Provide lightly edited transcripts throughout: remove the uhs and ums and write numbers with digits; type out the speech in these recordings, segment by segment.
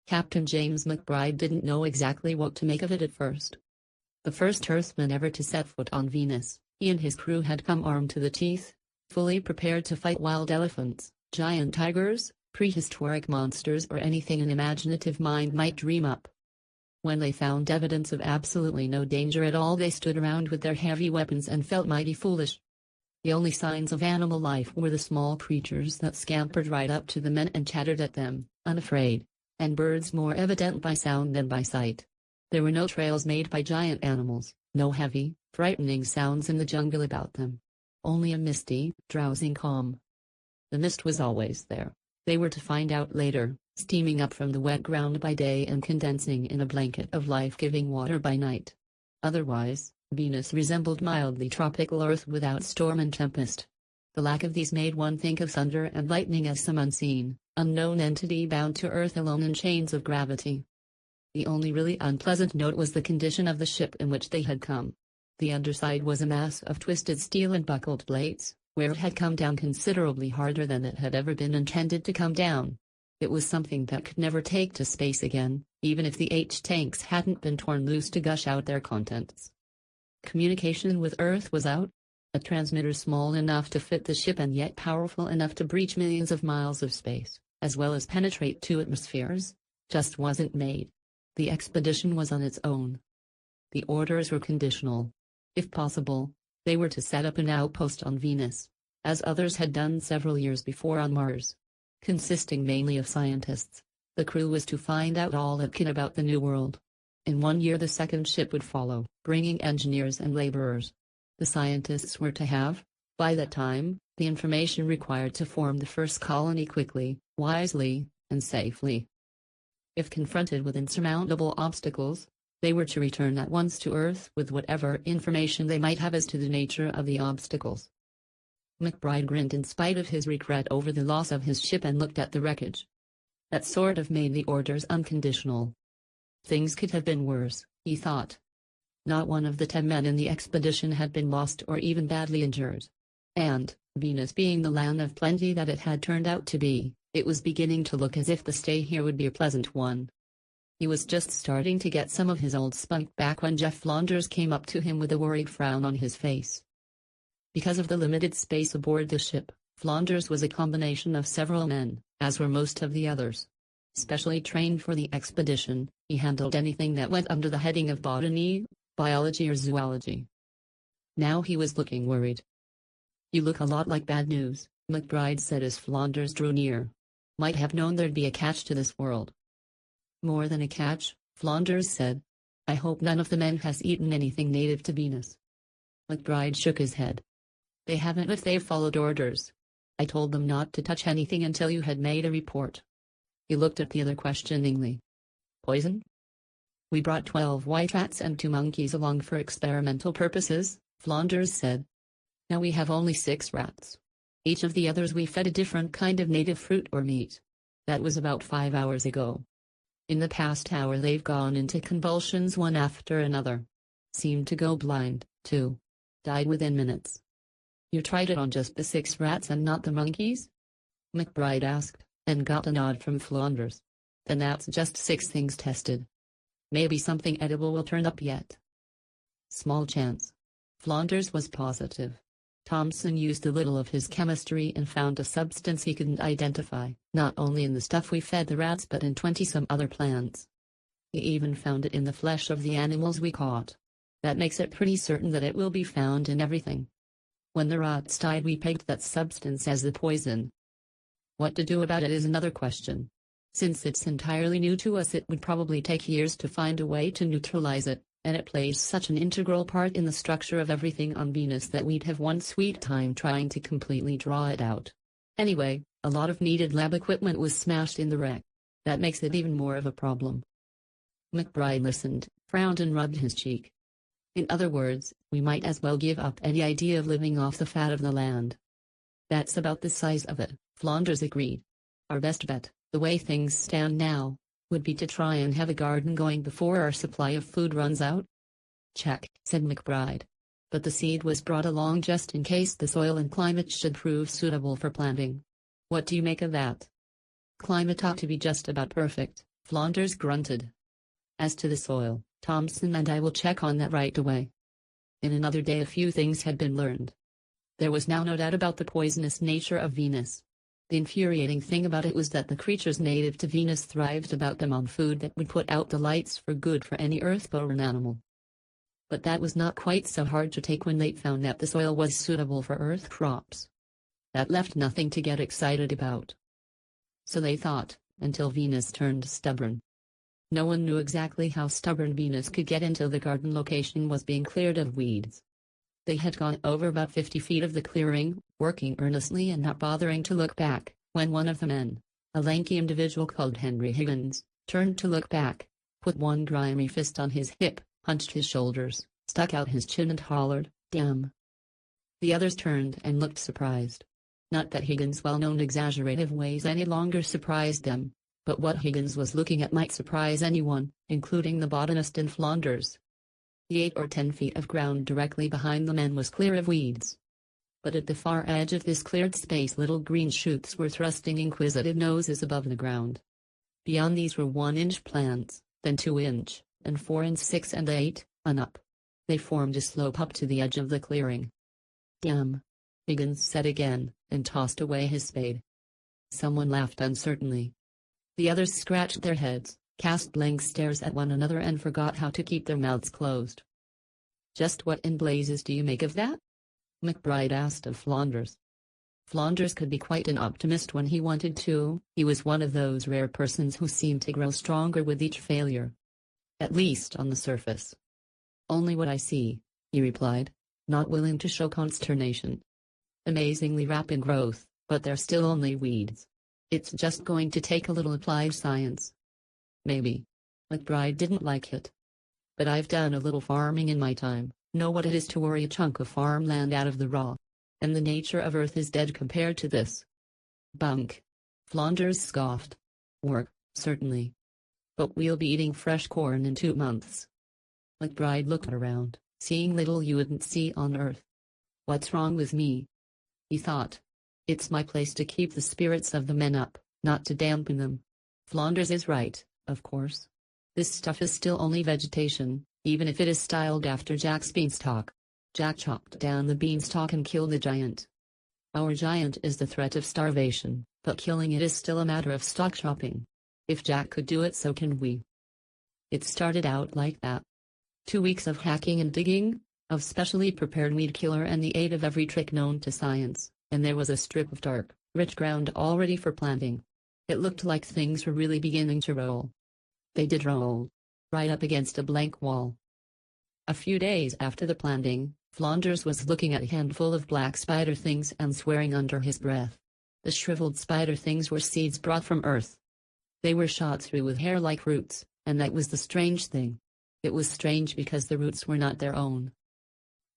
Captain James McBride didn't know exactly what to make of it at first. The first Earthman ever to set foot on Venus, he and his crew had come armed to the teeth, fully prepared to fight wild elephants, giant tigers, prehistoric monsters, or anything an imaginative mind might dream up. When they found evidence of absolutely no danger at all, they stood around with their heavy weapons and felt mighty foolish. The only signs of animal life were the small creatures that scampered right up to the men and chattered at them, unafraid, and birds more evident by sound than by sight. There were no trails made by giant animals, no heavy, frightening sounds in the jungle about them. Only a misty, drowsing calm. The mist was always there. They were to find out later, steaming up from the wet ground by day and condensing in a blanket of life-giving water by night. Otherwise, Venus resembled mildly tropical Earth without storm and tempest. The lack of these made one think of thunder and lightning as some unseen, unknown entity bound to Earth alone in chains of gravity. The only really unpleasant note was the condition of the ship in which they had come. The underside was a mass of twisted steel and buckled plates, where it had come down considerably harder than it had ever been intended to come down. It was something that could never take to space again, even if the H-tanks hadn't been torn loose to gush out their contents. Communication with Earth was out. A transmitter small enough to fit the ship and yet powerful enough to breach millions of miles of space, as well as penetrate 2 atmospheres, just wasn't made. The expedition was on its own. The orders were conditional. If possible, they were to set up an outpost on Venus, as others had done several years before on Mars. Consisting mainly of scientists, the crew was to find out all it could about the New World. In 1 year the second ship would follow, bringing engineers and laborers. The scientists were to have, by that time, the information required to form the first colony quickly, wisely, and safely. If confronted with insurmountable obstacles, they were to return at once to Earth with whatever information they might have as to the nature of the obstacles. McBride grinned in spite of his regret over the loss of his ship and looked at the wreckage. That sort of made the orders unconditional. Things could have been worse, he thought. Not one of the 10 men in the expedition had been lost or even badly injured. And, Venus being the land of plenty that it had turned out to be, it was beginning to look as if the stay here would be a pleasant one. He was just starting to get some of his old spunk back when Jeff Flanders came up to him with a worried frown on his face. Because of the limited space aboard the ship, Flanders was a combination of several men, as were most of the others. Specially trained for the expedition, he handled anything that went under the heading of botany, biology or zoology. Now he was looking worried. "You look a lot like bad news," McBride said as Flanders drew near. "Might have known there'd be a catch to this world." "More than a catch," Flanders said. "I hope none of the men has eaten anything native to Venus." McBride shook his head. "They haven't if they've followed orders. I told them not to touch anything until you had made a report." He looked at the other questioningly. "Poison?" "We brought 12 white rats and 2 monkeys along for experimental purposes," Flanders said. "Now we have only 6 rats. Each of the others we fed a different kind of native fruit or meat. That was about 5 hours ago. In the past hour they've gone into convulsions one after another. Seemed to go blind, too. Died within minutes." "You tried it on just the 6 rats and not the monkeys?" McBride asked, and got a nod from Flanders. "Then that's just 6 things tested. Maybe something edible will turn up yet." "Small chance." Flanders was positive. Thomson used a little of his chemistry and found a substance he couldn't identify, not only in the stuff we fed the rats but in 20-some other plants. He even found it in the flesh of the animals we caught. That makes it pretty certain that it will be found in everything. When the rats died we pegged that substance as the poison. What to do about it is another question. Since it's entirely new to us, it would probably take years to find a way to neutralize it, and it plays such an integral part in the structure of everything on Venus that we'd have one sweet time trying to completely draw it out. Anyway, a lot of needed lab equipment was smashed in the wreck. That makes it even more of a problem. McBride listened, frowned and rubbed his cheek. "In other words, we might as well give up any idea of living off the fat of the land." "That's about the size of it," Flanders agreed. "Our best bet, the way things stand now, would be to try and have a garden going before our supply of food runs out." "Check," said McBride. "But the seed was brought along just in case the soil and climate should prove suitable for planting. What do you make of that?" "Climate ought to be just about perfect," Flanders grunted. As to the soil, Thompson and I will check on that right away. In another day a few things had been learned. There was now no doubt about the poisonous nature of Venus. The infuriating thing about it was that the creatures native to Venus thrived about them on food that would put out the lights for good for any earth-born animal. But that was not quite so hard to take when they found that the soil was suitable for earth crops. That left nothing to get excited about. So they thought, until Venus turned stubborn. No one knew exactly how stubborn Venus could get until the garden location was being cleared of weeds. They had gone over about 50 feet of the clearing, working earnestly and not bothering to look back, when one of the men, a lanky individual called Henry Higgins, turned to look back, put one grimy fist on his hip, hunched his shoulders, stuck out his chin and hollered, "Damn!" The others turned and looked surprised. Not that Higgins' well-known exaggerative ways any longer surprised them, but what Higgins was looking at might surprise anyone, including the botanist in Flanders. The 8 or 10 feet of ground directly behind the men was clear of weeds. But at the far edge of this cleared space little green shoots were thrusting inquisitive noses above the ground. Beyond these were 1-inch plants, then 2-inch, and 4 and 6 and 8, and up. They formed a slope up to the edge of the clearing. "Damn," Higgins said again, and tossed away his spade. Someone laughed uncertainly. The others scratched their heads, cast blank stares at one another and forgot how to keep their mouths closed. "Just what in blazes do you make of that?" McBride asked of Flanders. Flanders could be quite an optimist when he wanted to. He was one of those rare persons who seemed to grow stronger with each failure. At least on the surface. "Only what I see," he replied, not willing to show consternation. "Amazingly rapid growth, but they're still only weeds. It's just going to take a little applied science." "Maybe." McBride didn't like it. "But I've done a little farming in my time, know what it is to worry a chunk of farmland out of the raw. And the nature of Earth is dead compared to this." "Bunk." Flanders scoffed. "Work, certainly. But we'll be eating fresh corn in 2 months." McBride looked around, seeing little you wouldn't see on Earth. "What's wrong with me?" he thought. "It's my place to keep the spirits of the men up, not to dampen them. Flanders is right, of course. This stuff is still only vegetation, even if it is styled after Jack's beanstalk. Jack chopped down the beanstalk and killed the giant. Our giant is the threat of starvation, but killing it is still a matter of stock chopping. If Jack could do it, so can we." It started out like that. 2 weeks of hacking and digging, of specially prepared weed killer and the aid of every trick known to science, and there was a strip of dark, rich ground all ready for planting. It looked like things were really beginning to roll. They did roll. Right up against a blank wall. A few days after the planting, Flanders was looking at a handful of black spider things and swearing under his breath. The shriveled spider things were seeds brought from Earth. They were shot through with hair-like roots, and that was the strange thing. It was strange because the roots were not their own.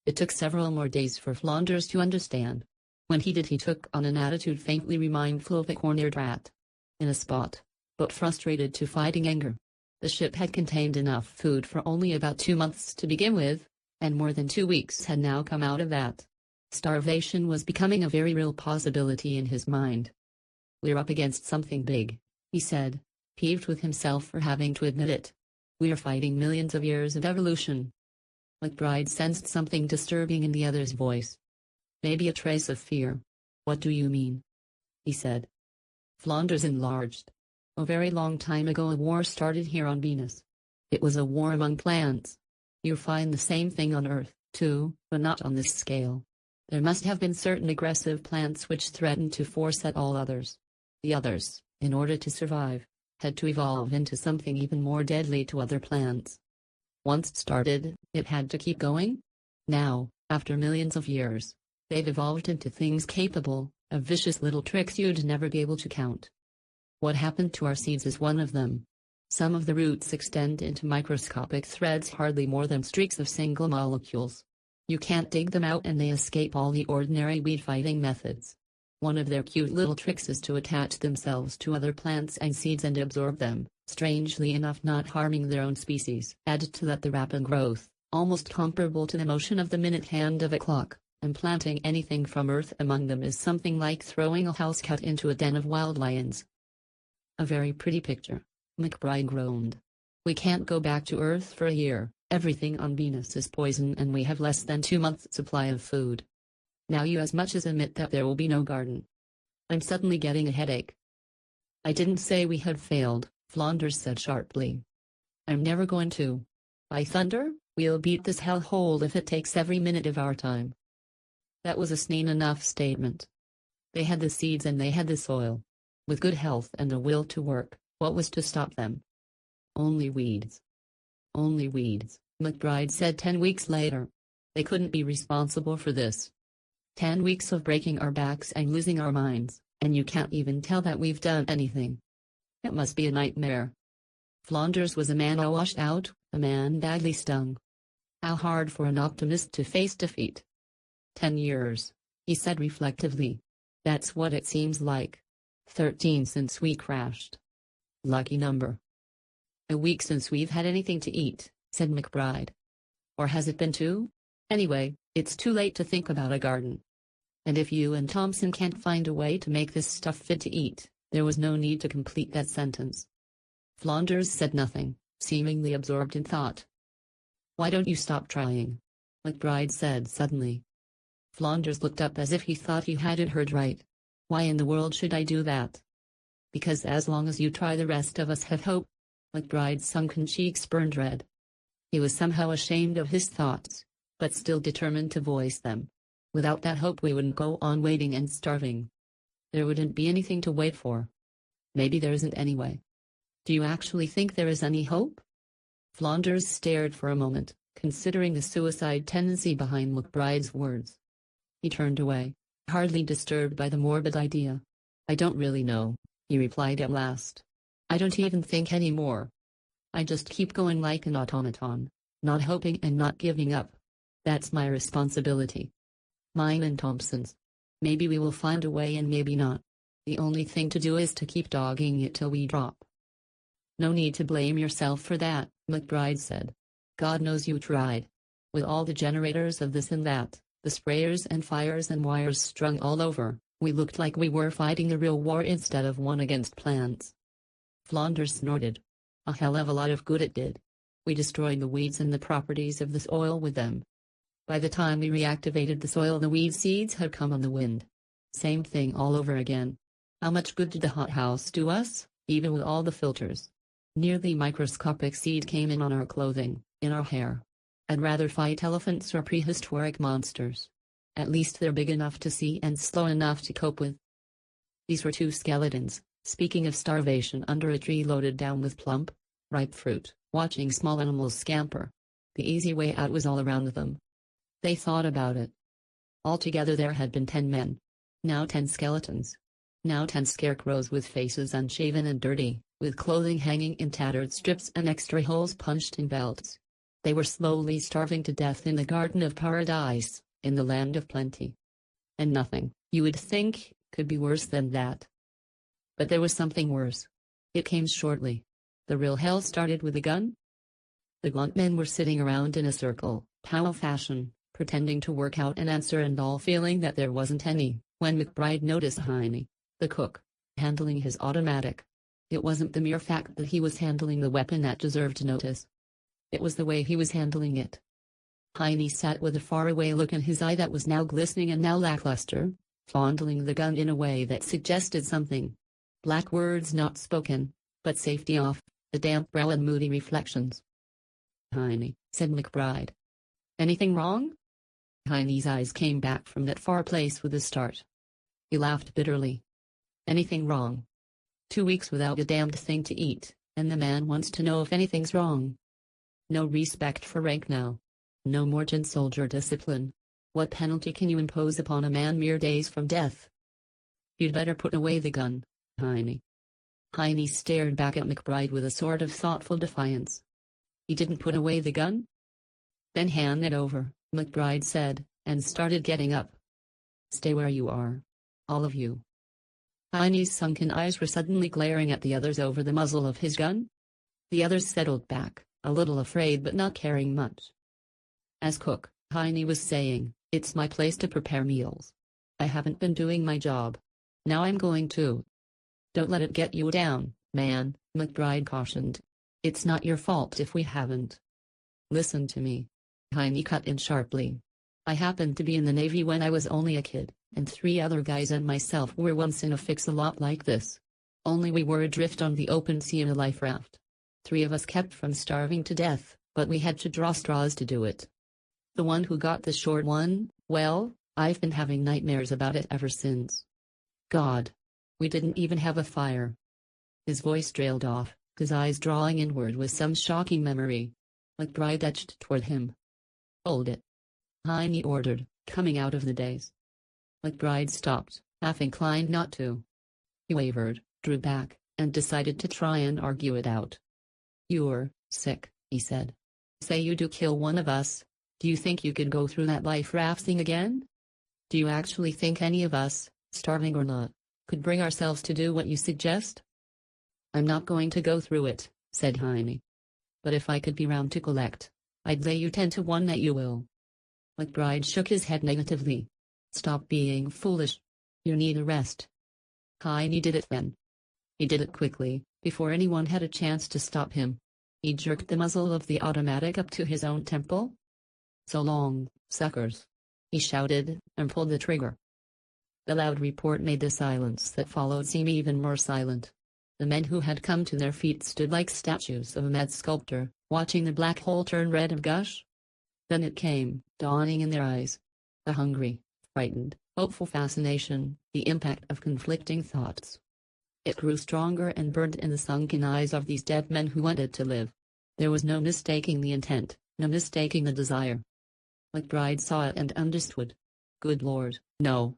It took several more days for Flanders to understand. When he did, he took on an attitude faintly remindful of a cornered rat. In a spot, but frustrated to fighting anger. The ship had contained enough food for only about 2 months to begin with, and more than 2 weeks had now come out of that. Starvation was becoming a very real possibility in his mind. "We're up against something big," he said, peeved with himself for having to admit it. "We're fighting millions of years of evolution." McBride sensed something disturbing in the other's voice. Maybe a trace of fear. "What do you mean?" he said. Flanders enlarged. "A very long time ago a war started here on Venus. It was a war among plants. You find the same thing on Earth, too, but not on this scale. There must have been certain aggressive plants which threatened to force at all others. The others, in order to survive, had to evolve into something even more deadly to other plants. Once started, it had to keep going. Now, after millions of years, they've evolved into things capable of vicious little tricks you'd never be able to count. What happened to our seeds is one of them. Some of the roots extend into microscopic threads hardly more than streaks of single molecules. You can't dig them out and they escape all the ordinary weed-fighting methods. One of their cute little tricks is to attach themselves to other plants and seeds and absorb them, strangely enough not harming their own species. Add to that the rapid growth, almost comparable to the motion of the minute hand of a clock, and planting anything from Earth among them is something like throwing a house cat into a den of wild lions. A very pretty picture, McBride groaned. We can't go back to Earth for a year. Everything on Venus is poison and we have less than 2 months' supply of food. Now you as much as admit that there will be no garden. I'm suddenly getting a headache. I didn't say we had failed, Flanders said sharply. I'm never going to. By thunder, we'll beat this hellhole if it takes every minute of our time. That was a sane enough statement. They had the seeds and they had the soil. With good health and a will to work, what was to stop them? Only weeds. Only weeds, McBride said 10 weeks later. They couldn't be responsible for this. 10 weeks of breaking our backs and losing our minds, and you can't even tell that we've done anything. It must be a nightmare. Flanders was a man all washed out, a man badly stung. How hard for an optimist to face defeat. 10 years, he said reflectively. That's what it seems like. 13 since we crashed. Lucky number. A week since we've had anything to eat, said McBride. Or has it been 2? Anyway, it's too late to think about a garden. And if you and Thompson can't find a way to make this stuff fit to eat, there was no need to complete that sentence. Flanders said nothing, seemingly absorbed in thought. Why don't you stop trying? McBride said suddenly. Flanders looked up as if he thought he hadn't heard right. Why in the world should I do that? Because as long as you try, the rest of us have hope. McBride's sunken cheeks burned red. He was somehow ashamed of his thoughts, but still determined to voice them. Without that hope we wouldn't go on waiting and starving. There wouldn't be anything to wait for. Maybe there isn't anyway. Do you actually think there is any hope? Flanders stared for a moment, considering the suicide tendency behind McBride's words. He turned away, hardly disturbed by the morbid idea. I don't really know, he replied at last. I don't even think anymore. I just keep going like an automaton, not hoping and not giving up. That's my responsibility. Mine and Thompson's. Maybe we will find a way and maybe not. The only thing to do is to keep dogging it till we drop. No need to blame yourself for that, McBride said. God knows you tried. With all the generators of this and that, the sprayers and fires and wires strung all over, we looked like we were fighting a real war instead of one against plants. Flanders snorted. A hell of a lot of good it did. We destroyed the weeds and the properties of the soil with them. By the time we reactivated the soil, the weed seeds had come on the wind. Same thing all over again. How much good did the hothouse do us, even with all the filters? Nearly microscopic seed came in on our clothing, in our hair. I'd rather fight elephants or prehistoric monsters. At least they're big enough to see and slow enough to cope with. These were 2 skeletons, speaking of starvation under a tree loaded down with plump, ripe fruit, watching small animals scamper. The easy way out was all around them. They thought about it. Altogether there had been 10 men. Now 10 skeletons. Now 10 scarecrows with faces unshaven and dirty, with clothing hanging in tattered strips and extra holes punched in belts. They were slowly starving to death in the Garden of Paradise, in the land of plenty. And nothing, you would think, could be worse than that. But there was something worse. It came shortly. The real hell started with a gun. The gaunt men were sitting around in a circle, powwow fashion, pretending to work out an answer and all feeling that there wasn't any, when McBride noticed Heine, the cook, handling his automatic. It wasn't the mere fact that he was handling the weapon that deserved notice. It was the way he was handling it. Heine sat with a faraway look in his eye that was now glistening and now lackluster, fondling the gun in a way that suggested something. Black words not spoken, but safety off, a damp brow and moody reflections. Heine, said McBride. Anything wrong? Heine's eyes came back from that far place with a start. He laughed bitterly. Anything wrong? 2 weeks without a damned thing to eat, and the man wants to know if anything's wrong. No respect for rank now. No more tin soldier discipline. What penalty can you impose upon a man mere days from death? You'd better put away the gun, Heine. Heine stared back at McBride with a sort of thoughtful defiance. He didn't put away the gun? Then hand it over, McBride said, and started getting up. Stay where you are. All of you. Heine's sunken eyes were suddenly glaring at the others over the muzzle of his gun. The others settled back, a little afraid but not caring much. As cook, Heine was saying, it's my place to prepare meals. I haven't been doing my job. Now I'm going to. Don't let it get you down, Man, McBride cautioned. It's not your fault if we haven't. Listen to me. Heine cut in sharply. I happened to be in the Navy when I was only a kid, and 3 other guys and myself were once in a fix a lot like this. Only we were adrift on the open sea in a life raft. 3 of us kept from starving to death, but we had to draw straws to do it. The one who got the short one, well, I've been having nightmares about it ever since. God. We didn't even have a fire. His voice trailed off, his eyes drawing inward with some shocking memory. McBride edged toward him. Hold it. Heine ordered, coming out of the daze. McBride stopped, half inclined not to. He wavered, drew back, and decided to try and argue it out. You're sick, he said. Say you do kill one of us. Do you think you could go through that life raft thing again? Do you actually think any of us, starving or not, could bring ourselves to do what you suggest? I'm not going to go through it, said Heine. But if I could be round to collect, I'd lay you 10 to 1 that you will. McBride shook his head negatively. Stop being foolish. You need a rest. Heine did it then. He did it quickly, before anyone had a chance to stop him. He jerked the muzzle of the automatic up to his own temple. So long, suckers. He shouted, and pulled the trigger. The loud report made the silence that followed seem even more silent. The men who had come to their feet stood like statues of a mad sculptor, watching the black hole turn red and gush. Then it came, dawning in their eyes. The hungry, frightened, hopeful fascination, the impact of conflicting thoughts. It grew stronger and burned in the sunken eyes of these dead men who wanted to live. There was no mistaking the intent, no mistaking the desire. McBride saw it and understood. Good Lord, no,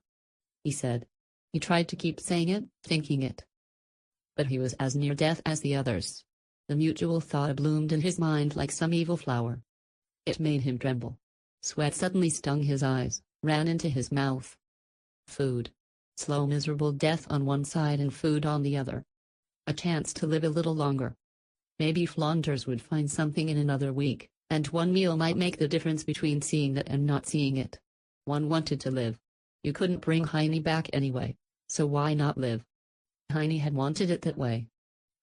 he said. He tried to keep saying it, thinking it. But he was as near death as the others. The mutual thought bloomed in his mind like some evil flower. It made him tremble. Sweat suddenly stung his eyes, ran into his mouth. Food. Slow miserable death on one side and food on the other. A chance to live a little longer. Maybe Flanders would find something in another week, and one meal might make the difference between seeing it and not seeing it. One wanted to live. You couldn't bring Heine back anyway, so why not live? Heine had wanted it that way.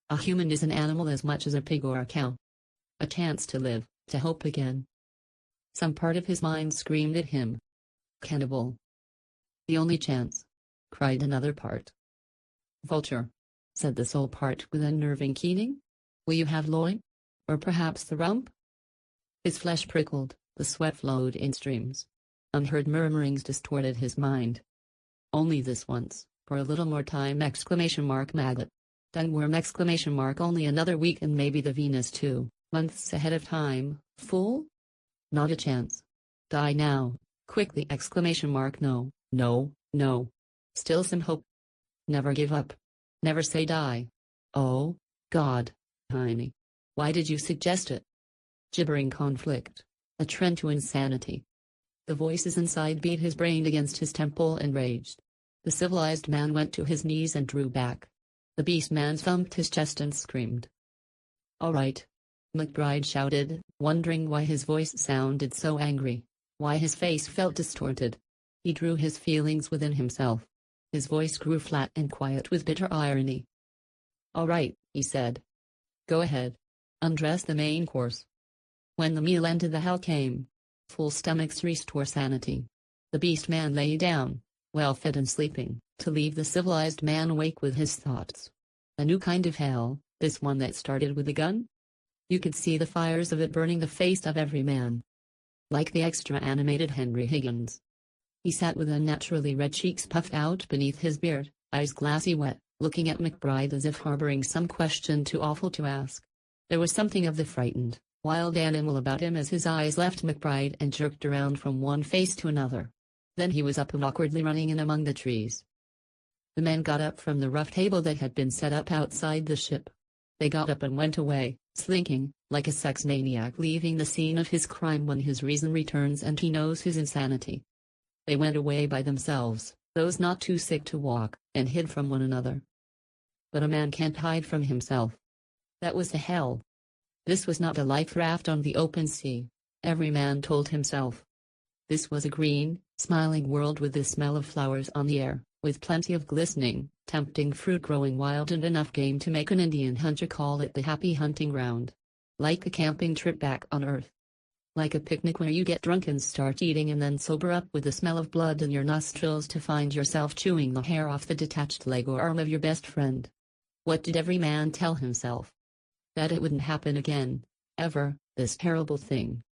A human is an animal as much as a pig or a cow. A chance to live, to hope again. Some part of his mind screamed at him. Cannibal. The only chance, cried another part. Vulture, said the soul part with unnerving keening. Will you have loin? Or perhaps the rump? His flesh prickled, the sweat flowed in streams. Unheard murmurings distorted his mind. Only this once, for a little more time! Maggot. Dungworm! Only another week and maybe the Venus too, months ahead of time, fool? Not a chance. Die now, quickly! No, no, no. Still some hope. Never give up. Never say die. Oh, God, Heine. Why did you suggest it? Gibbering conflict. A trend to insanity. The voices inside beat his brain against his temple and raged. The civilized man went to his knees and drew back. The beast man thumped his chest and screamed. All right, McBride shouted, wondering why his voice sounded so angry, why his face felt distorted. He drew his feelings within himself. His voice grew flat and quiet with bitter irony. All right, he said. Go ahead. Undress the main course. When the meal ended, the hell came. Full stomachs restore sanity. The beast man lay down, well fed and sleeping, to leave the civilized man awake with his thoughts. A new kind of hell, this one that started with a gun? You could see the fires of it burning the face of every man. Like the extra animated Henry Higgins. He sat with unnaturally red cheeks puffed out beneath his beard, eyes glassy wet, looking at McBride as if harboring some question too awful to ask. There was something of the frightened, wild animal about him as his eyes left McBride and jerked around from one face to another. Then he was up and awkwardly running in among the trees. The men got up from the rough table that had been set up outside the ship. They got up and went away, slinking, like a sex maniac leaving the scene of his crime when his reason returns and he knows his insanity. They went away by themselves, those not too sick to walk, and hid from one another. But a man can't hide from himself. That was the hell. This was not a life raft on the open sea, every man told himself. This was a green, smiling world with the smell of flowers on the air, with plenty of glistening, tempting fruit growing wild and enough game to make an Indian hunter call it the happy hunting ground. Like a camping trip back on Earth. Like a picnic where you get drunk and start eating and then sober up with the smell of blood in your nostrils to find yourself chewing the hair off the detached leg or arm of your best friend. What did every man tell himself? That it wouldn't happen again, ever, this terrible thing.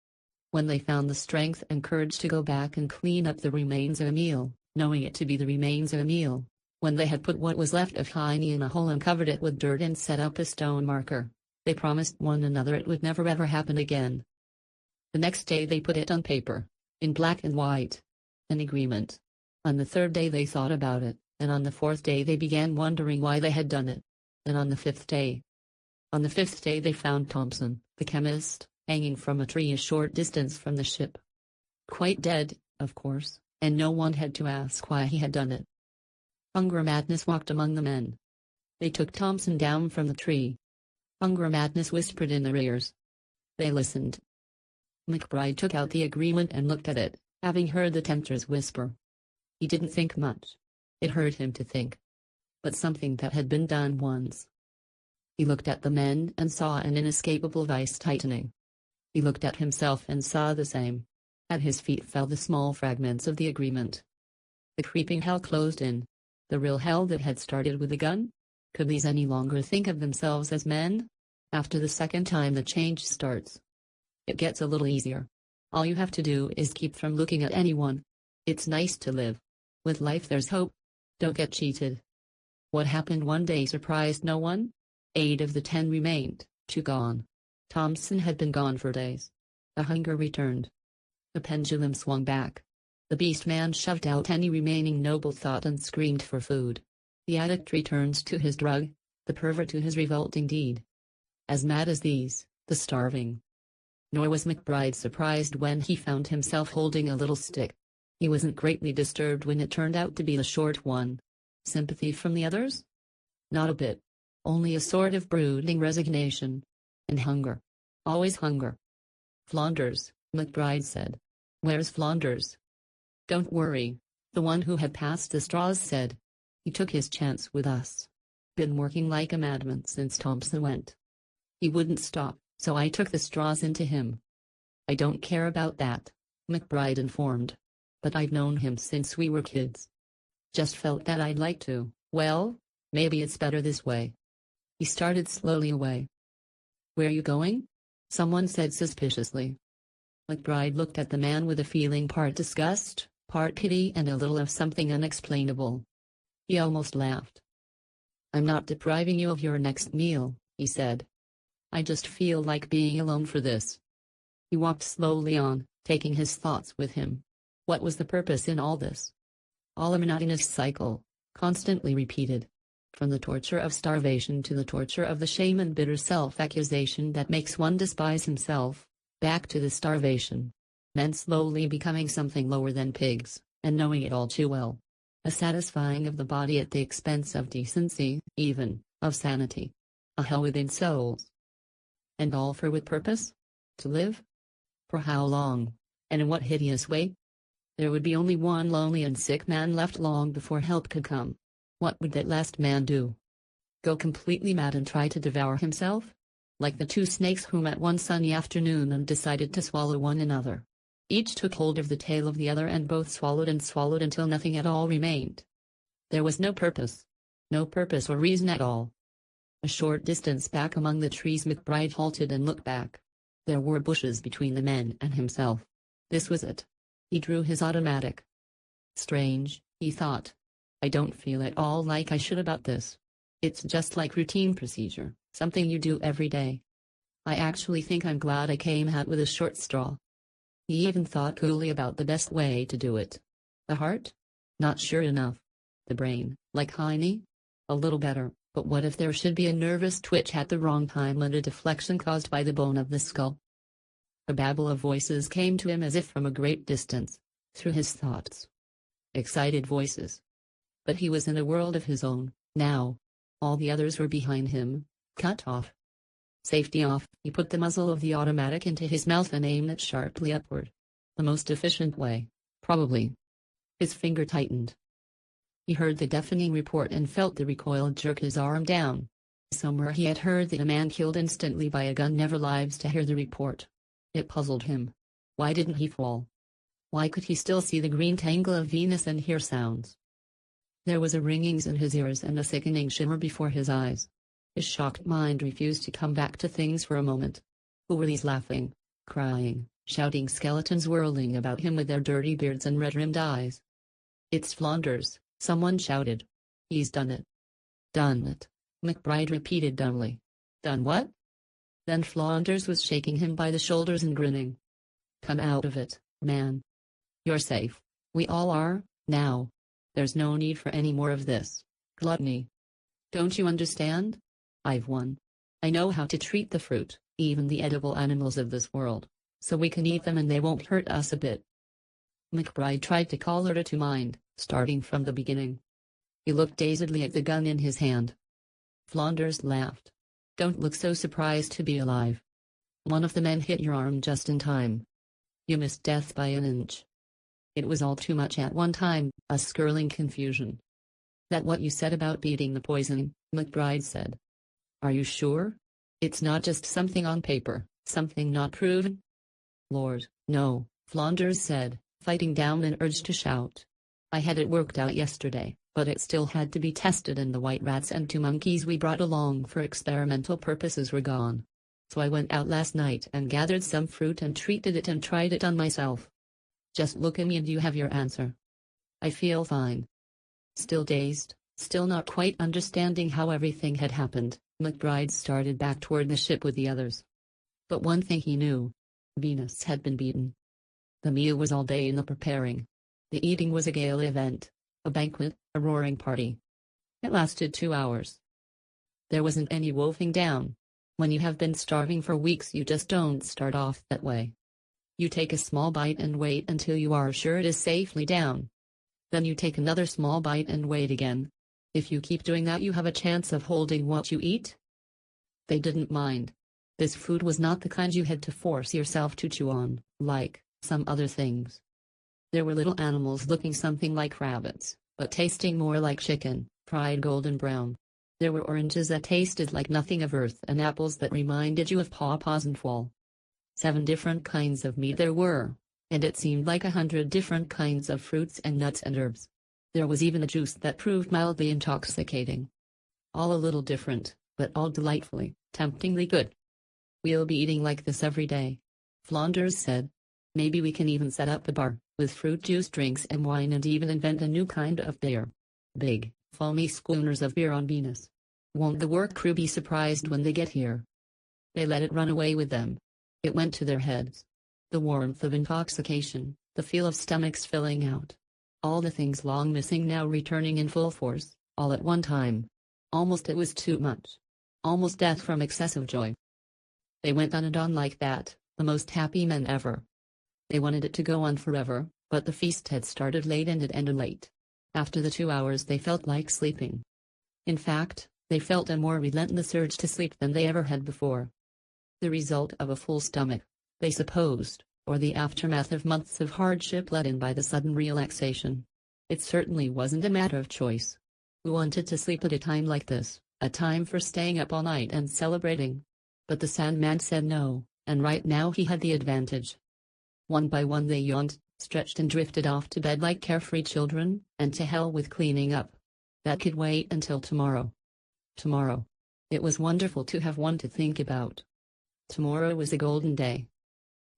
When they found the strength and courage to go back and clean up the remains of a meal, knowing it to be the remains of a meal, when they had put what was left of Heine in a hole and covered it with dirt and set up a stone marker, they promised one another it would never ever happen again. The next day they put it on paper, in black and white. An agreement. On the third day they thought about it, and on the fourth day they began wondering why they had done it. And on the fifth day. On the fifth day they found Thompson, the chemist, hanging from a tree a short distance from the ship. Quite dead, of course, and no one had to ask why he had done it. Hunger madness walked among the men. They took Thompson down from the tree. Hunger madness whispered in their ears. They listened. McBride took out the agreement and looked at it, having heard the tempter's whisper. He didn't think much. It hurt him to think. But something that had been done once. He looked at the men and saw an inescapable vice tightening. He looked at himself and saw the same. At his feet fell the small fragments of the agreement. The creeping hell closed in. The real hell that had started with a gun? Could these any longer think of themselves as men? After the second time the change starts. It gets a little easier. All you have to do is keep from looking at anyone. It's nice to live. With life there's hope. Don't get cheated. What happened one day surprised no one. 8 of the 10 remained, 2 gone. Thompson had been gone for days. The hunger returned. The pendulum swung back. The beast man shoved out any remaining noble thought and screamed for food. The addict returns to his drug, the pervert to his revolting deed. As mad as these, the starving. Nor was McBride surprised when he found himself holding a little stick. He wasn't greatly disturbed when it turned out to be a short one. Sympathy from the others? Not a bit. Only a sort of brooding resignation. And hunger. Always hunger. Flanders, McBride said. Where's Flanders? Don't worry, the one who had passed the straws said. He took his chance with us. Been working like a madman since Thompson went. He wouldn't stop, so I took the straws into him. I don't care about that, McBride informed. But I've known him since we were kids. Just felt that I'd like to, well, maybe it's better this way. He started slowly away. Where you going? Someone said suspiciously. McBride looked at the man with a feeling part disgust, part pity and a little of something unexplainable. He almost laughed. I'm not depriving you of your next meal, he said. I just feel like being alone for this. He walked slowly on, taking his thoughts with him. What was the purpose in all this? All a monotonous cycle, constantly repeated. From the torture of starvation to the torture of the shame and bitter self-accusation that makes one despise himself, back to the starvation. Men slowly becoming something lower than pigs, and knowing it all too well. A satisfying of the body at the expense of decency, even, of sanity. A hell within souls. And all for what purpose? To live? For how long? And in what hideous way? There would be only one lonely and sick man left long before help could come. What would that last man do? Go completely mad and try to devour himself? Like the 2 snakes who met one sunny afternoon and decided to swallow one another. Each took hold of the tail of the other and both swallowed and swallowed until nothing at all remained. There was no purpose. No purpose or reason at all. A short distance back among the trees McBride halted and looked back. There were bushes between the men and himself. This was it. He drew his automatic. Strange, he thought. I don't feel at all like I should about this. It's just like routine procedure, something you do every day. I actually think I'm glad I came out with a short straw. He even thought coolly about the best way to do it. The heart? Not sure enough. The brain, like Heine? A little better, but what if there should be a nervous twitch at the wrong time and a deflection caused by the bone of the skull? A babble of voices came to him as if from a great distance, through his thoughts. Excited voices. But he was in a world of his own, now. All the others were behind him, cut off. Safety off, he put the muzzle of the automatic into his mouth and aimed it sharply upward. The most efficient way, probably. His finger tightened. He heard the deafening report and felt the recoil jerk his arm down. Somewhere he had heard that a man killed instantly by a gun never lives to hear the report. It puzzled him. Why didn't he fall? Why could he still see the green tangle of Venus and hear sounds? There was a ringing in his ears and a sickening shimmer before his eyes. His shocked mind refused to come back to things for a moment. Who were these laughing, crying, shouting skeletons whirling about him with their dirty beards and red-rimmed eyes? "It's Flanders," someone shouted. "He's done it." "Done it," McBride repeated dumbly. "Done what?" Then Flanders was shaking him by the shoulders and grinning. "Come out of it, man. You're safe. We all are, now. There's no need for any more of this gluttony. Don't you understand? I've won. I know how to treat the fruit, even the edible animals of this world, so we can eat them and they won't hurt us a bit." McBride tried to call her to mind, starting from the beginning. He looked dazedly at the gun in his hand. Flanders laughed. "Don't look so surprised to be alive. One of the men hit your arm just in time. You missed death by an inch." It was all too much at one time, a skirling confusion. "That what you said about beating the poison," McBride said. "Are you sure? It's not just something on paper, something not proven?" "Lord, no," Flanders said, fighting down an urge to shout. "I had it worked out yesterday, but it still had to be tested and the white rats and 2 monkeys we brought along for experimental purposes were gone. So I went out last night and gathered some fruit and treated it and tried it on myself. Just look at me and you have your answer. I feel fine." Still dazed, still not quite understanding how everything had happened, McBride started back toward the ship with the others. But one thing he knew. Venus had been beaten. The meal was all day in the preparing. The eating was a gala event, a banquet, a roaring party. It lasted 2 hours. There wasn't any wolfing down. When you have been starving for weeks you just don't start off that way. You take a small bite and wait until you are sure it is safely down. Then you take another small bite and wait again. If you keep doing that you have a chance of holding what you eat. They didn't mind. This food was not the kind you had to force yourself to chew on, like some other things. There were little animals looking something like rabbits, but tasting more like chicken, fried golden brown. There were oranges that tasted like nothing of earth and apples that reminded you of pawpaws and fall. 7 different kinds of meat there were, and it seemed like 100 different kinds of fruits and nuts and herbs. There was even a juice that proved mildly intoxicating. All a little different, but all delightfully, temptingly good. "We'll be eating like this every day," Flanders said. "Maybe we can even set up a bar, with fruit juice drinks and wine and even invent a new kind of beer. Big, foamy schooners of beer on Venus. Won't the work crew be surprised when they get here?" They let it run away with them. It went to their heads. The warmth of intoxication, the feel of stomachs filling out. All the things long missing now returning in full force, all at one time. Almost it was too much. Almost death from excessive joy. They went on and on like that, the most happy men ever. They wanted it to go on forever, but the feast had started late and it ended late. After the 2 hours they felt like sleeping. In fact, they felt a more relentless urge to sleep than they ever had before. The result of a full stomach, they supposed, or the aftermath of months of hardship let in by the sudden relaxation. It certainly wasn't a matter of choice. Who wanted to sleep at a time like this, a time for staying up all night and celebrating? But the Sandman said no, and right now he had the advantage. One by one they yawned, stretched and drifted off to bed like carefree children, and to hell with cleaning up. That could wait until tomorrow. Tomorrow. It was wonderful to have one to think about. Tomorrow was a golden day.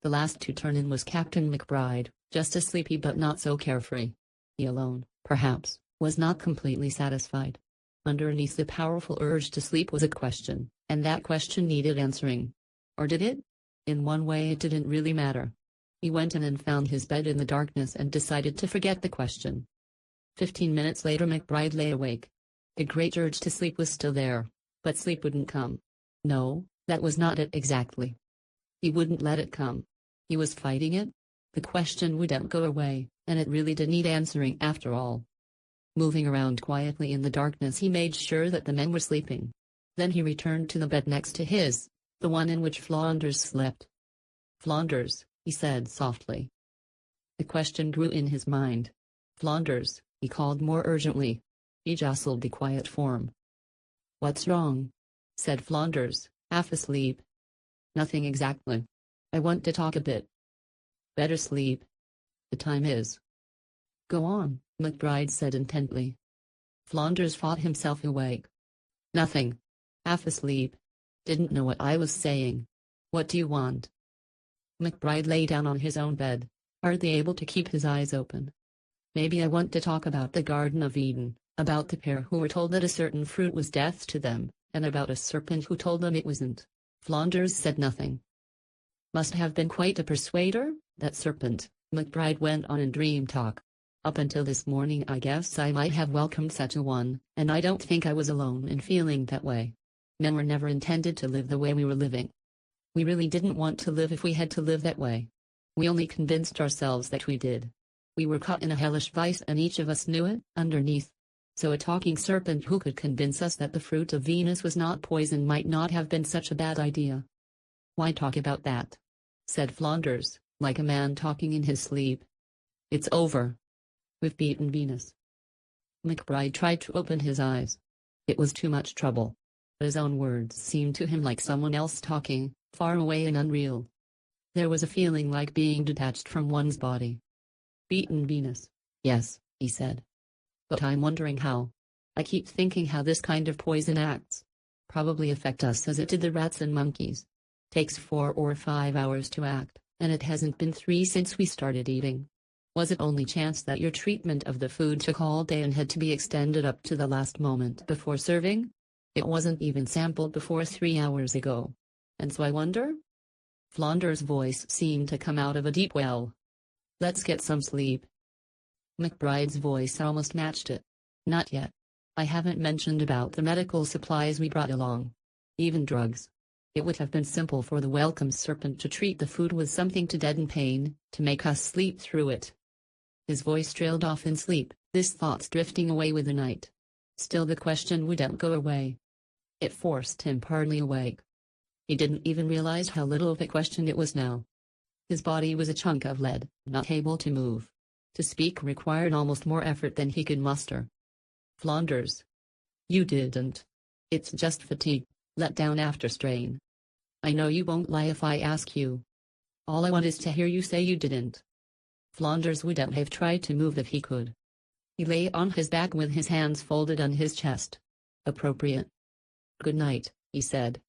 The last to turn in was Captain McBride, just as sleepy but not so carefree. He alone, perhaps, was not completely satisfied. Underneath the powerful urge to sleep was a question, and that question needed answering. Or did it? In one way it didn't really matter. He went in and found his bed in the darkness and decided to forget the question. 15 minutes later McBride lay awake. The great urge to sleep was still there, but sleep wouldn't come. No, that was not it exactly. He wouldn't let it come. He was fighting it. The question wouldn't go away, and it really did need answering after all. Moving around quietly in the darkness he made sure that the men were sleeping. Then he returned to the bed next to his, the one in which Flanders slept. "Flanders," he said softly. The question grew in his mind. "Flanders, he called more urgently. He jostled the quiet form. "What's wrong?" said Flanders, half asleep. "Nothing exactly. I want to talk a bit." "Better sleep. The time is." "Go on," McBride said intently. Flanders fought himself awake. "Nothing. Half asleep. Didn't know what I was saying. What do you want?" McBride lay down on his own bed, hardly able to keep his eyes open. "Maybe I want to talk about the Garden of Eden, about the pair who were told that a certain fruit was death to them, and about a serpent who told them it wasn't." Flanders said nothing. "Must have been quite a persuader, that serpent," McBride went on in dream talk. "Up until this morning I guess I might have welcomed such a one, and I don't think I was alone in feeling that way. Men were never intended to live the way we were living. We really didn't want to live if we had to live that way. We only convinced ourselves that we did. We were caught in a hellish vice and each of us knew it, underneath. So a talking serpent who could convince us that the fruit of Venus was not poison might not have been such a bad idea." "Why talk about that?" said Flanders, like a man talking in his sleep. "It's over. We've beaten Venus." McBride tried to open his eyes. It was too much trouble. His own words seemed to him like someone else talking, far away and unreal. There was a feeling like being detached from one's body. "Beaten Venus. Yes," he said. "But I'm wondering how. I keep thinking how this kind of poison acts. Probably affect us as it did the rats and monkeys. Takes 4 or 5 hours to act, and it hasn't been 3 since we started eating. Was it only chance that your treatment of the food took all day and had to be extended up to the last moment before serving? It wasn't even sampled before 3 hours ago. And so I wonder?" Flanders' voice seemed to come out of a deep well. "Let's get some sleep." McBride's voice almost matched it. "Not yet. I haven't mentioned about the medical supplies we brought along. Even drugs. It would have been simple for the welcome serpent to treat the food with something to deaden pain, to make us sleep through it." His voice trailed off in sleep, his thoughts drifting away with the night. Still the question wouldn't go away. It forced him partly awake. He didn't even realize how little of a question it was now. His body was a chunk of lead, not able to move. To speak required almost more effort than he could muster. "Flanders. You didn't. It's just fatigue, let down after strain. I know you won't lie if I ask you. All I want is to hear you say you didn't." Flanders wouldn't have tried to move if he could. He lay on his back with his hands folded on his chest. "Appropriate. Good night," he said.